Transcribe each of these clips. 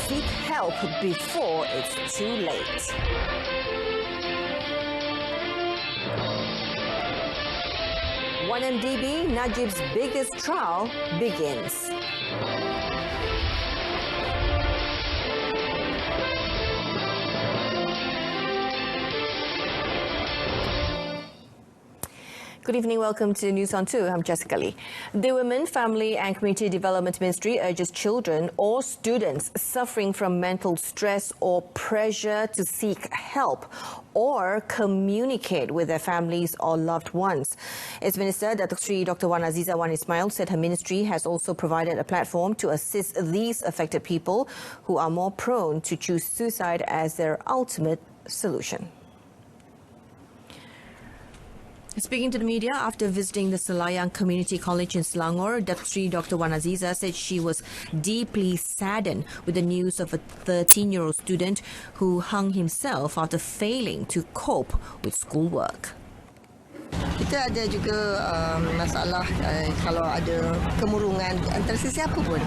seek help before it's too late. OneMDB, Najib's biggest trial begins. Good evening, welcome to News on 2. I'm Jessica Lee. The Women, Family and Community Development Ministry urges children or students suffering from mental stress or pressure to seek help or communicate with their families or loved ones. Its Minister, Dr. Wan Aziza Wan Ismail, said her ministry has also provided a platform to assist these affected people who are more prone to choose suicide as their ultimate solution. Speaking to the media after visiting the Selayang Community College in Selangor, Dr. Wan Aziza said she was deeply saddened with the news of a 13-year-old student who hung himself after failing to cope with schoolwork. Kita ada juga masalah kalau ada kemurungan antara sesiapa pun.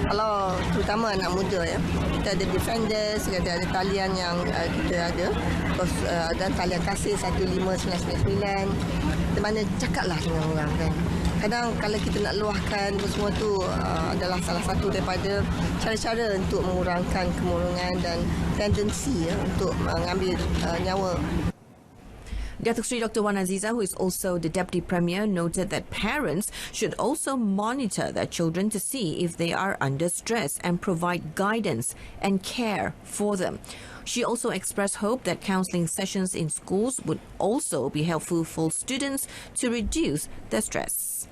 Kalau terutama anak muda ya, kita ada defenders, kita ada talian yang kita ada. Terus ada talian kasih 15999. Di mana cakaplah dengan orang kan. Kadang kalau kita nak luahkan semua tu adalah salah satu daripada cara-cara untuk mengurangkan kemurungan dan tendensi ya, untuk mengambil nyawa. Dr. Wan Aziza, who is also the Deputy Premier, noted that parents should also monitor their children to see if they are under stress and provide guidance and care for them. She also expressed hope that counselling sessions in schools would also be helpful for students to reduce their stress.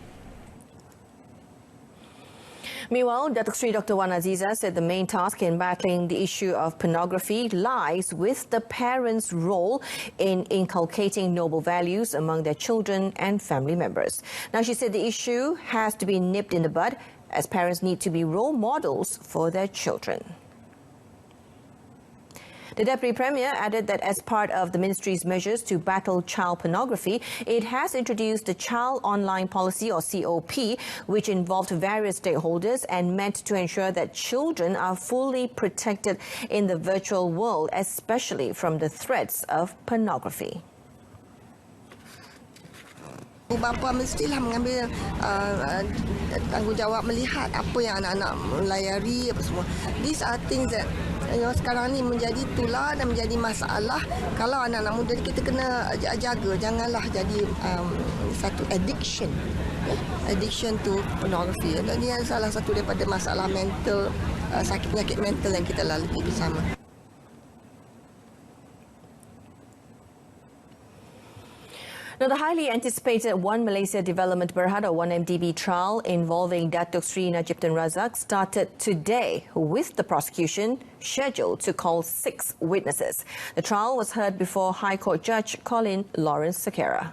Meanwhile, Dr. Wan Aziza said the main task in battling the issue of pornography lies with the parents' role in inculcating noble values among their children and family members. Now, she said the issue has to be nipped in the bud as parents need to be role models for their children. The Deputy Premier added that as part of the ministry's measures to battle child pornography, it has introduced the Child Online Policy or COP, which involved various stakeholders and meant to ensure that children are fully protected in the virtual world, especially from the threats of pornography. Bapa mestilah mengambil tanggungjawab melihat apa yang anak-anak melayari apa semua. These are things that sekarang ni menjadi tular dan menjadi masalah. Kalau anak-anak muda kita kena jaga, janganlah jadi satu addiction to pornography. Dan ini salah satu daripada masalah mental, sakit penyakit mental yang kita lalui bersama. Now, the highly anticipated One Malaysia Development Berhad or OneMDB trial involving Datuk Sri Najib Tun Razak started today with the prosecution scheduled to call 6 witnesses. The trial was heard before High Court Judge Colin Lawrence Sakera.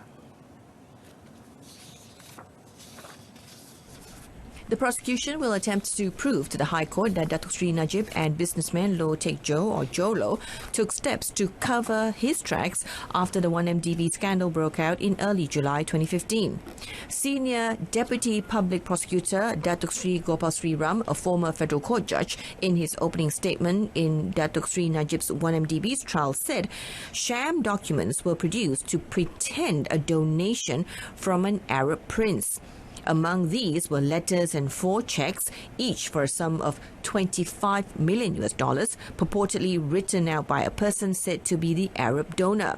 The prosecution will attempt to prove to the High Court that Datuk Sri Najib and businessman Loh Teck Jo or Jo Loh took steps to cover his tracks after the OneMDB scandal broke out in early July 2015. Senior Deputy Public Prosecutor Datuk Sri Gopal Sri Ram, a former federal court judge, in his opening statement in Datuk Sri Najib's OneMDB's trial said sham documents were produced to pretend a donation from an Arab prince. Among these were letters and 4 checks, each for a sum of $25 million, purportedly written out by a person said to be the Arab donor.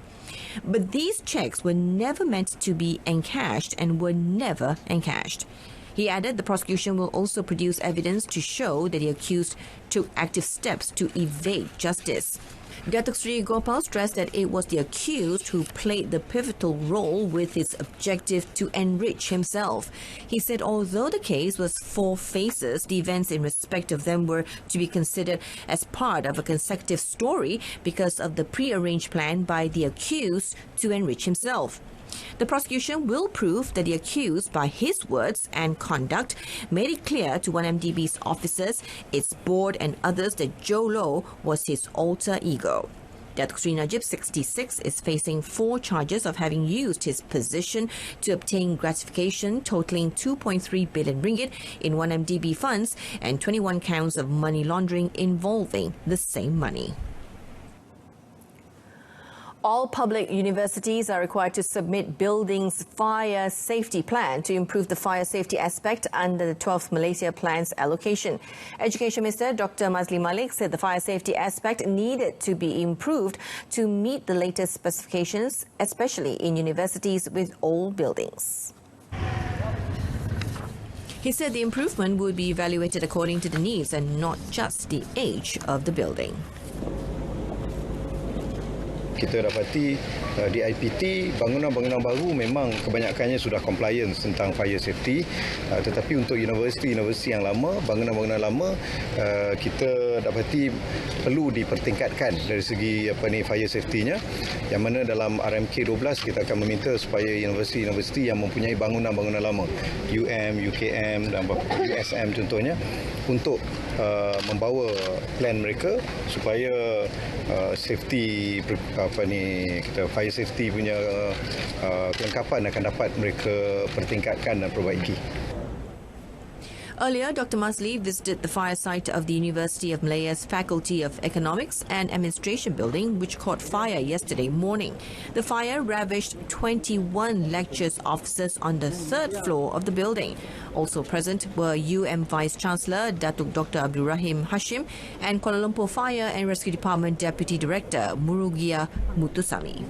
But these checks were never meant to be encashed and were never encashed. He added the prosecution will also produce evidence to show that the accused took active steps to evade justice. Datuk Sri Gopal stressed that it was the accused who played the pivotal role with its objective to enrich himself. He said although the case was 4 phases, the events in respect of them were to be considered as part of a consecutive story because of the prearranged plan by the accused to enrich himself. The prosecution will prove that the accused, by his words and conduct, made it clear to OneMDB's officers, its board and others that Jo Loh was his alter ego. Datuk Sri Najib, 66, is facing 4 charges of having used his position to obtain gratification totaling 2.3 billion ringgit in 1MDB funds and 21 counts of money laundering involving the same money. All public universities are required to submit buildings' fire safety plan to improve the fire safety aspect under the 12th Malaysia Plan's allocation. Education Minister Dr. Mazli Malik said the fire safety aspect needed to be improved to meet the latest specifications, especially in universities with old buildings. He said the improvement would be evaluated according to the needs and not just the age of the building. Kita dapati di IPT bangunan-bangunan baru memang kebanyakannya sudah compliance tentang fire safety, tetapi untuk universiti yang lama, bangunan-bangunan lama, kita dapati perlu dipertingkatkan dari segi fire safety-nya, yang mana dalam RMK 12 kita akan meminta supaya universiti-universiti yang mempunyai bangunan-bangunan lama, UKM dan USM contohnya, untuk membawa plan mereka supaya safety fire safety punya kelengkapan akan dapat mereka pertingkatkan dan perbaiki. Earlier, Dr. Mazli visited the fire site of the University of Malaya's Faculty of Economics and Administration building, which caught fire yesterday morning. The fire ravaged 21 lectures offices on the 3rd floor of the building. Also present were UM Vice-Chancellor Datuk Dr. Abdul Rahim Hashim and Kuala Lumpur Fire and Rescue Department Deputy Director Murugia Mutusami.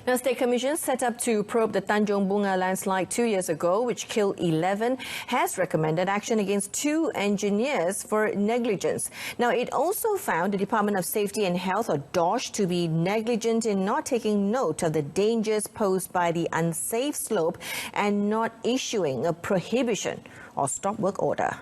Now, State Commission set up to probe the Tanjung Bunga landslide 2 years ago, which killed 11, has recommended action against 2 engineers for negligence. Now, it also found the Department of Safety and Health, or DOSH, to be negligent in not taking note of the dangers posed by the unsafe slope and not issuing a prohibition or stop work order.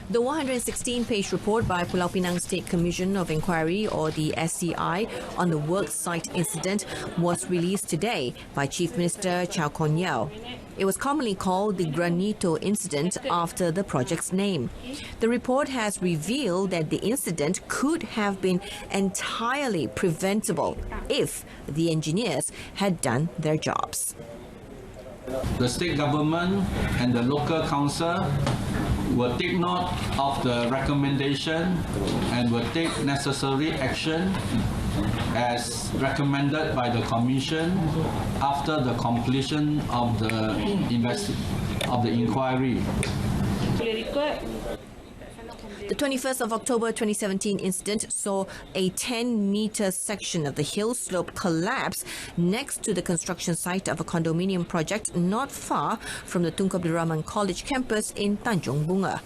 The 116-page report by Pulau Pinang State Commission of Inquiry, or the SCI, on the work site incident was released today by Chief Minister Chow Kon Yeow. It was commonly called the Granito incident after the project's name. The report has revealed that the incident could have been entirely preventable if the engineers had done their jobs. The state government and the local council will take note of the recommendation and will take necessary action as recommended by the Commission after the completion of the inquiry. The 21st of October 2017 incident saw a 10-meter section of the hill slope collapse next to the construction site of a condominium project not far from the Tunku Abdul Rahman College campus in Tanjung Bunga.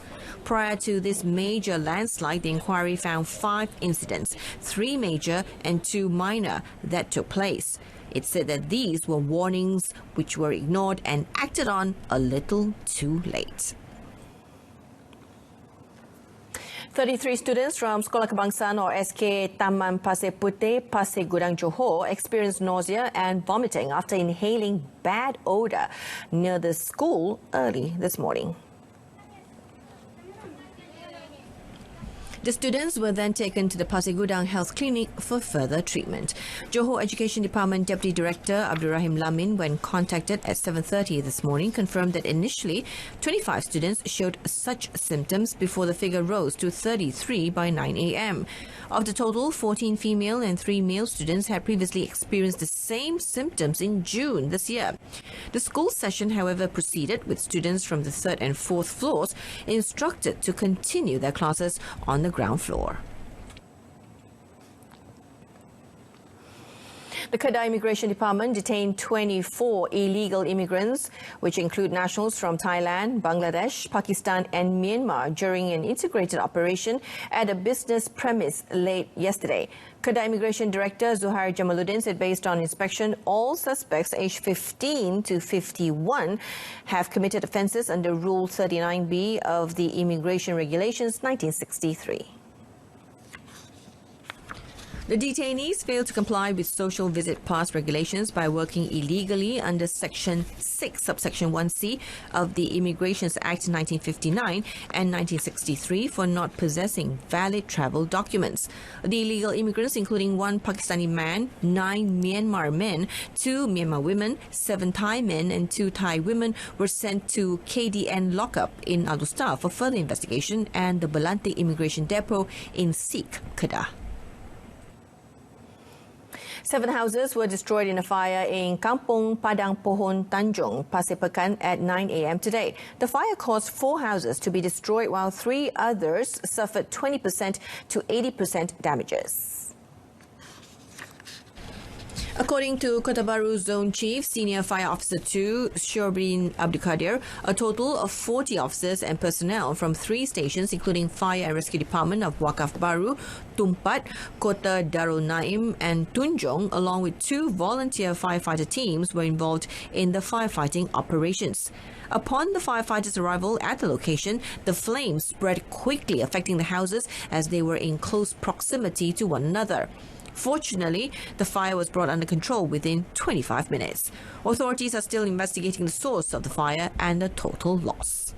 Prior to this major landslide, the inquiry found 5 incidents, 3 major and 2 minor, that took place. It said that these were warnings which were ignored and acted on a little too late. 33 students from Sekolah Kebangsaan, or SK, Taman Pasir Putih, Pasir Gudang, Johor experienced nausea and vomiting after inhaling bad odour near the school early this morning. The students were then taken to the Pasir Gudang Health Clinic for further treatment. Johor Education Department Deputy Director Abdul Rahim Lamin, when contacted at 7:30 this morning, confirmed that initially 25 students showed such symptoms before the figure rose to 33 by 9 a.m. Of the total, 14 female and 3 male students had previously experienced the same symptoms in June this year. The school session, however, proceeded with students from the 3rd and 4th floors instructed to continue their classes on the ground floor. The Kedah Immigration Department detained 24 illegal immigrants, which include nationals from Thailand, Bangladesh, Pakistan and Myanmar, during an integrated operation at a business premise late yesterday. Kedah Immigration Director Zuhair Jamaluddin said based on inspection, all suspects aged 15 to 51 have committed offences under Rule 39B of the Immigration Regulations 1963. The detainees failed to comply with social visit pass regulations by working illegally under Section 6, subsection 1C of the Immigrations Act 1959 and 1963 for not possessing valid travel documents. The illegal immigrants, including one Pakistani man, 9 Myanmar men, 2 Myanmar women, 7 Thai men and 2 Thai women, were sent to KDN lockup in Alustar for further investigation and the Belantik Immigration Depot in Sikh, Kedah. 7 houses were destroyed in a fire in Kampung Padang Pohon Tanjung, Pasir Pekan at 9 a.m. today. The fire caused 4 houses to be destroyed while 3 others suffered 20% to 80% damages. According to Kota Baru Zone Chief, Senior Fire Officer 2, Shorbin Abdulkadir, a total of 40 officers and personnel from 3 stations, including Fire and Rescue Department of Wakaf Baru, Tumpat, Kota Darul Naim and Tunjong, along with 2 volunteer firefighter teams, were involved in the firefighting operations. Upon the firefighters' arrival at the location, the flames spread quickly, affecting the houses as they were in close proximity to one another. Fortunately, the fire was brought under control within 25 minutes. Authorities are still investigating the source of the fire and the total loss.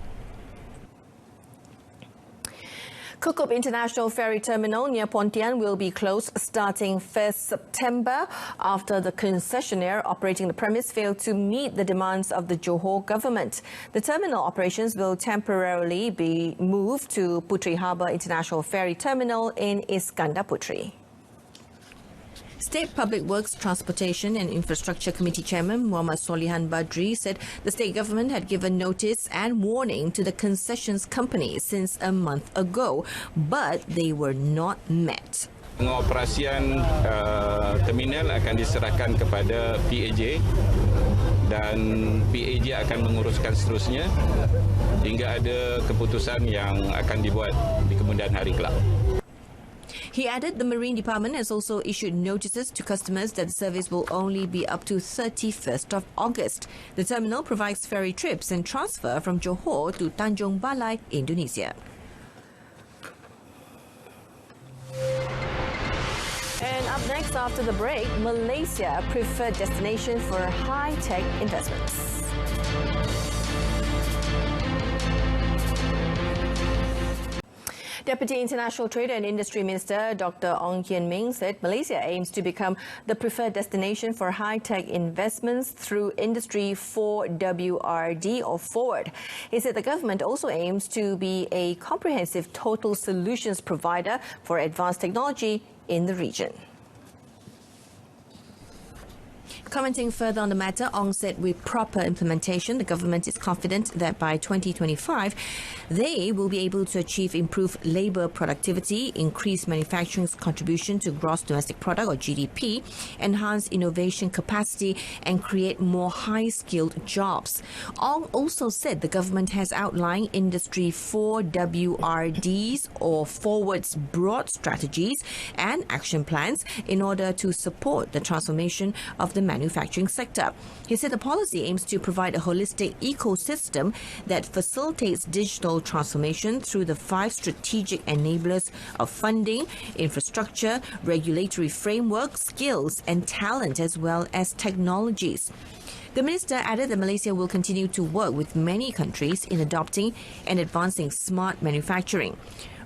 Kukup International Ferry Terminal near Pontian will be closed starting 1st September after the concessionaire operating the premise failed to meet the demands of the Johor government. The terminal operations will temporarily be moved to Puteri Harbour International Ferry Terminal in Iskandar Puteri. State Public Works, Transportation and Infrastructure Committee Chairman Muhammad Solihan Badri said the state government had given notice and warning to the concessions company since a month ago, but they were not met. Pengoperasian terminal akan diserahkan kepada PAJ dan PAJ akan menguruskan seterusnya hingga ada keputusan yang akan dibuat di kemudian hari kelak. He added the Marine Department has also issued notices to customers that the service will only be up to 31st of August. The terminal provides ferry trips and transfer from Johor to Tanjung Balai, Indonesia. And up next after the break, Malaysia, preferred destination for high-tech investments. Deputy International Trade and Industry Minister Dr. Ong Kian Ming said Malaysia aims to become the preferred destination for high-tech investments through Industry 4WRD or Forward. He said the government also aims to be a comprehensive total solutions provider for advanced technology in the region. Commenting further on the matter, Ong said with proper implementation, the government is confident that by 2025, they will be able to achieve improved labour productivity, increase manufacturing's contribution to gross domestic product or GDP, enhance innovation capacity and create more high-skilled jobs. Ong also said the government has outlined Industry 4WRDs or Forward's broad strategies and action plans in order to support the transformation of the manufacturing sector. He said the policy aims to provide a holistic ecosystem that facilitates digital transformation through the 5 strategic enablers of funding, infrastructure, regulatory framework, skills and talent, as well as technologies. The minister added that Malaysia will continue to work with many countries in adopting and advancing smart manufacturing.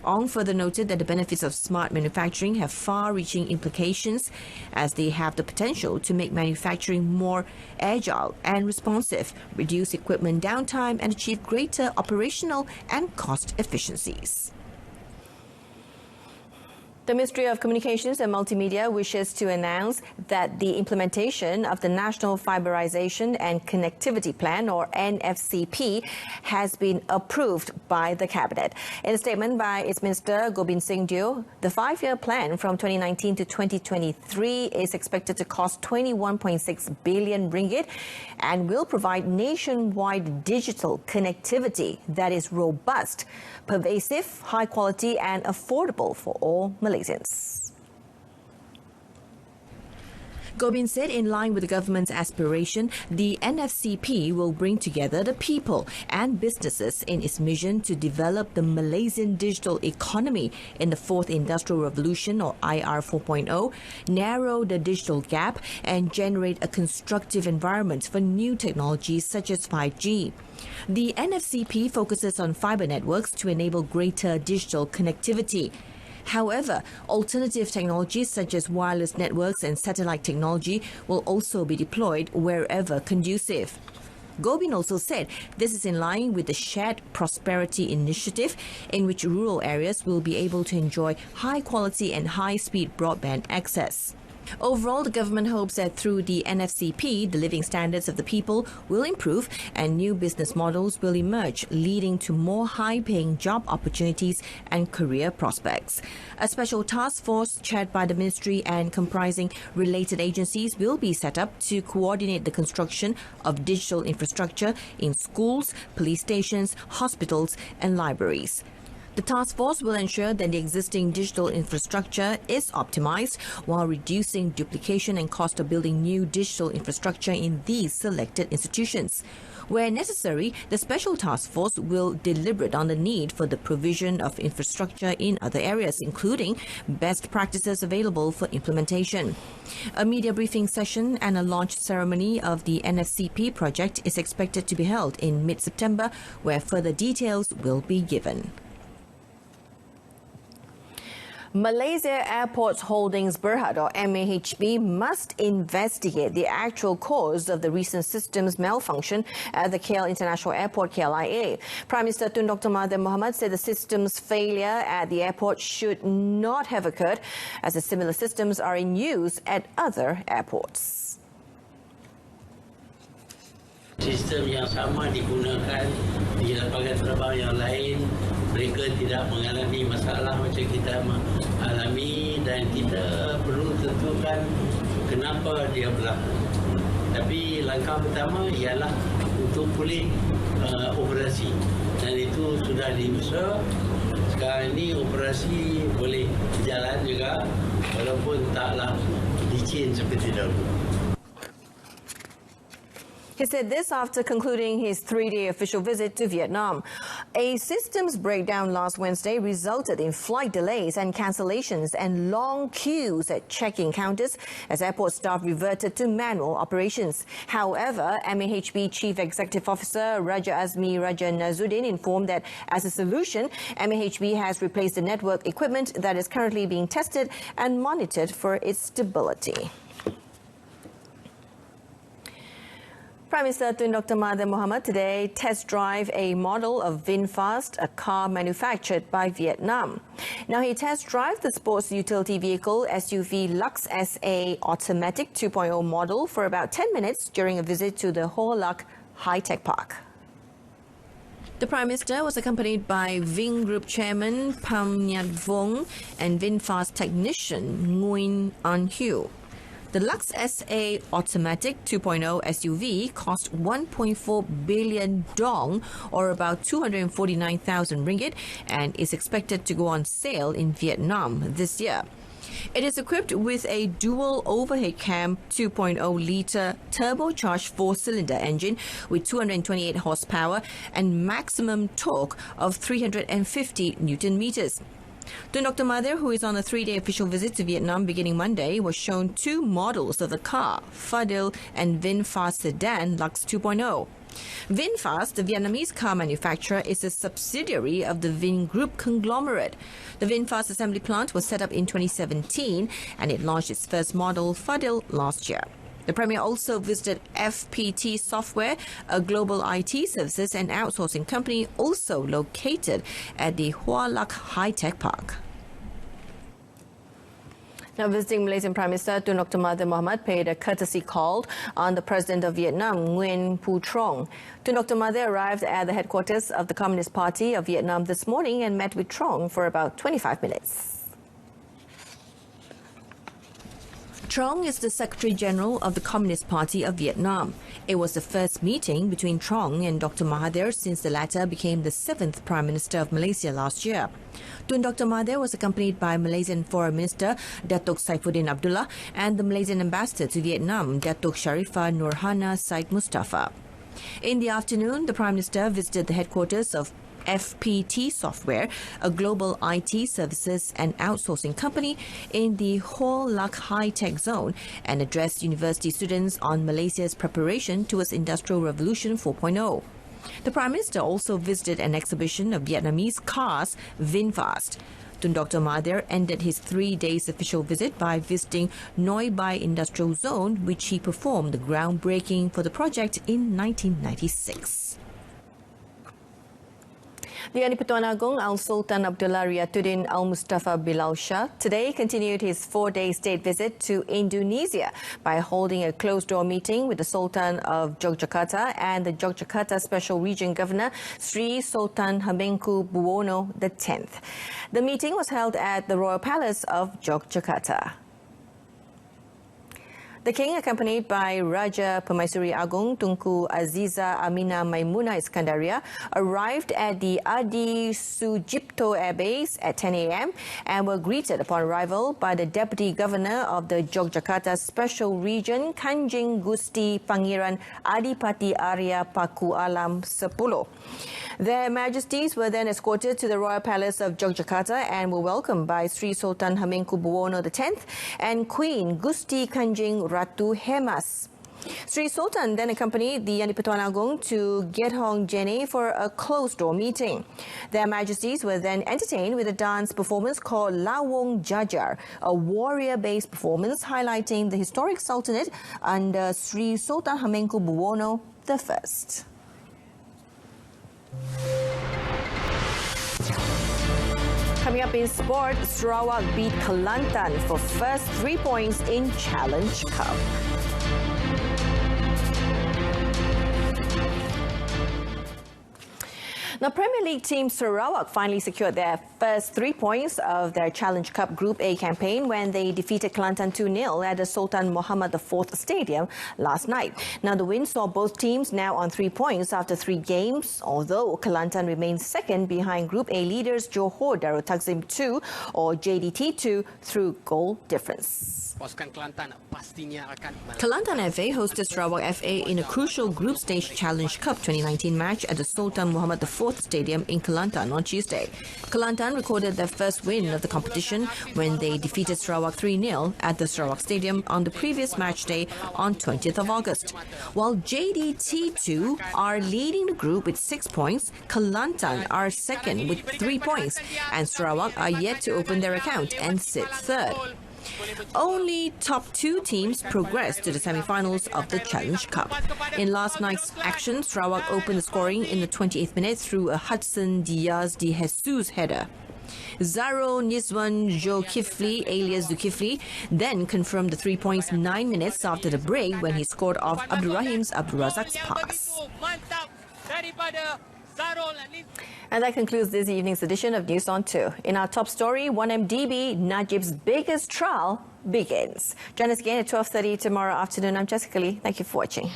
Ong further noted that the benefits of smart manufacturing have far-reaching implications as they have the potential to make manufacturing more agile and responsive, reduce equipment downtime and achieve greater operational and cost efficiencies. The Ministry of Communications and Multimedia wishes to announce that the implementation of the National Fiberization and Connectivity Plan, or NFCP, has been approved by the Cabinet. In a statement by its Minister, Gobind Singh Deo, the 5-year plan from 2019 to 2023 is expected to cost 21.6 billion ringgit and will provide nationwide digital connectivity that is robust, pervasive, high quality and affordable for all Malaysians. Gobin said in line with the government's aspiration, the NFCP will bring together the people and businesses in its mission to develop the Malaysian digital economy in the fourth industrial revolution, or IR 4.0, narrow the digital gap and generate a constructive environment for new technologies such as 5G. The NFCP focuses on fiber networks to enable greater digital connectivity. However, alternative technologies such as wireless networks and satellite technology will also be deployed wherever conducive. Gobin also said this is in line with the Shared Prosperity Initiative, in which rural areas will be able to enjoy high quality and high-speed broadband access. Overall, the government hopes that through the NFCP, the living standards of the people will improve and new business models will emerge, leading to more high-paying job opportunities and career prospects. A special task force chaired by the ministry and comprising related agencies will be set up to coordinate the construction of digital infrastructure in schools, police stations, hospitals and libraries. The task force will ensure that the existing digital infrastructure is optimized while reducing duplication and cost of building new digital infrastructure in these selected institutions. Where necessary, the special task force will deliberate on the need for the provision of infrastructure in other areas, including best practices available for implementation. A media briefing session and a launch ceremony of the NFCP project is expected to be held in mid-September, where further details will be given. Malaysia Airports Holdings Berhad, or MAHB, must investigate the actual cause of the recent systems malfunction at the KL International Airport, KLIA. Prime Minister Tun Dr. Mahathir Mohamad said the systems failure at the airport should not have occurred, as the similar systems are in use at other airports. Sistem yang sama digunakan di lapangan terbang yang lain, mereka tidak mengalami masalah macam kita alami, dan kita perlu tentukan kenapa dia berlaku. Tapi langkah pertama ialah untuk pulih operasi, dan itu sudah diusaha. Sekarang ini operasi boleh berjalan juga, walaupun taklah licin seperti dahulu. He said this after concluding his three-day official visit to Vietnam. A systems breakdown last Wednesday resulted in flight delays and cancellations and long queues at check-in counters as airport staff reverted to manual operations. However, MAHB Chief Executive Officer Raja Azmi Raja Nazuddin informed that as a solution, MAHB has replaced the network equipment that is currently being tested and monitored for its stability. Prime Minister Tun Dr. Mahathir Mohamad today test drive a model of VinFast, a car manufactured by Vietnam. Now, he test drove the sports utility vehicle SUV Lux SA Automatic 2.0 model for about 10 minutes during a visit to the Hoa Lak High-Tech Park. The Prime Minister was accompanied by Ving Group Chairman Pham Nhat Vuong and VinFast technician Nguyen An Hugh. The Lux SA Automatic 2.0 SUV cost 1.4 billion dong, or about 249,000 ringgit, and is expected to go on sale in Vietnam this year. It is equipped with a dual overhead cam 2.0-litre turbocharged four-cylinder engine with 228 horsepower and maximum torque of 350 Newton meters. Tun Dr. Mahathir, who is on a three-day official visit to Vietnam beginning Monday, was shown two models of the car, Fadil and VinFast sedan Lux 2.0. VinFast, the Vietnamese car manufacturer, is a subsidiary of the Ving Group conglomerate. The VinFast assembly plant was set up in 2017 and it launched its first model, Fadil, last year. The Premier also visited FPT Software, a global IT services and outsourcing company also located at the Hoa Lak High-Tech Park. Now, visiting Malaysian Prime Minister Tun Dr. Mahathir Mohamad paid a courtesy call on the President of Vietnam, Nguyen Phu Trong. Tun Dr. Mahathir arrived at the headquarters of the Communist Party of Vietnam this morning and met with Trong for about 25 minutes. Trong is the Secretary General of the Communist Party of Vietnam. It was the first meeting between Trong and Dr. Mahathir since the latter became the 7th Prime Minister of Malaysia last year. Tun Dr. Mahathir was accompanied by Malaysian Foreign Minister Datuk Saifuddin Abdullah and the Malaysian Ambassador to Vietnam, Datuk Sharifah Nurhana Said Mustafa. In the afternoon, the Prime Minister visited the headquarters of FPT Software, a global IT services and outsourcing company in the Ho Lak High Tech Zone, and addressed university students on Malaysia's preparation towards Industrial Revolution 4.0. The Prime Minister also visited an exhibition of Vietnamese cars, VinFast. Tun Dr. Mahathir ended his 3 days official visit by visiting Noi Bai Industrial Zone, which he performed the groundbreaking for the project in 1996. The Yang di-Pertuan Agong Al-Sultan Abdullah Riyatuddin Al-Mustafa Bilal Shah today continued his 4-day state visit to Indonesia by holding a closed-door meeting with the Sultan of Yogyakarta and the Yogyakarta Special Region Governor Sri Sultan Hamengkubuwono X. The meeting was held at the Royal Palace of Yogyakarta. The King, accompanied by Raja Permaisuri Agong Tunku Aziza Amina Maimuna Iskandaria, arrived at the Adi Sujipto Air Base at 10 a.m. and were greeted upon arrival by the Deputy Governor of the Yogyakarta Special Region, Kanjeng Gusti Pangeran Adipati Arya Paku Alam 10. Their Majesties were then escorted to the Royal Palace of Yogyakarta and were welcomed by Sri Sultan Hamengkubuwono X and Queen Gusti Kanjeng Ratu Hemas. Sri Sultan then accompanied the Yang di-Pertuan Agong to Gedhong Jene for a closed-door meeting. Their Majesties were then entertained with a dance performance called Lawong Jajar, a warrior-based performance highlighting the historic Sultanate under Sri Sultan Hamengkubuwono I. Coming up in sport, Sarawak beat Kelantan for first 3 points in Challenge Cup. Now, Premier League team Sarawak finally secured their first 3 points of their Challenge Cup Group A campaign when they defeated Kelantan 2-0 at the Sultan Muhammad IV Stadium last night. Now, the win saw both teams now on 3 points after 3 games, although Kelantan remains second behind Group A leaders Johor Darul Takzim 2 or JDT2 through goal difference. Kelantan FA hosted Sarawak FA in a crucial group stage Challenge Cup 2019 match at the Sultan Muhammad IV Stadium in Kelantan on Tuesday. Kelantan recorded their first win of the competition when they defeated Sarawak 3-0 at the Sarawak Stadium on the previous match day on 20th of August. While JDT2 are leading the group with 6 points, Kelantan are second with 3 points, and Sarawak are yet to open their account and sit third. Only top 2 teams progressed to the semi-finals of the Challenge Cup. In last night's action, Sarawak opened the scoring in the 28th minute through a Hudson Diaz de Jesus header. Zaro Nizwan Zulkifli alias Zulkifli then confirmed the 3 points 9 minutes after the break when he scored off Abdurrahim's Abdurazak's pass. And that concludes this evening's edition of News on 2. In our top story, 1MDB, Najib's biggest trial begins. Join us again at 12:30 tomorrow afternoon. I'm Jessica Lee. Thank you for watching.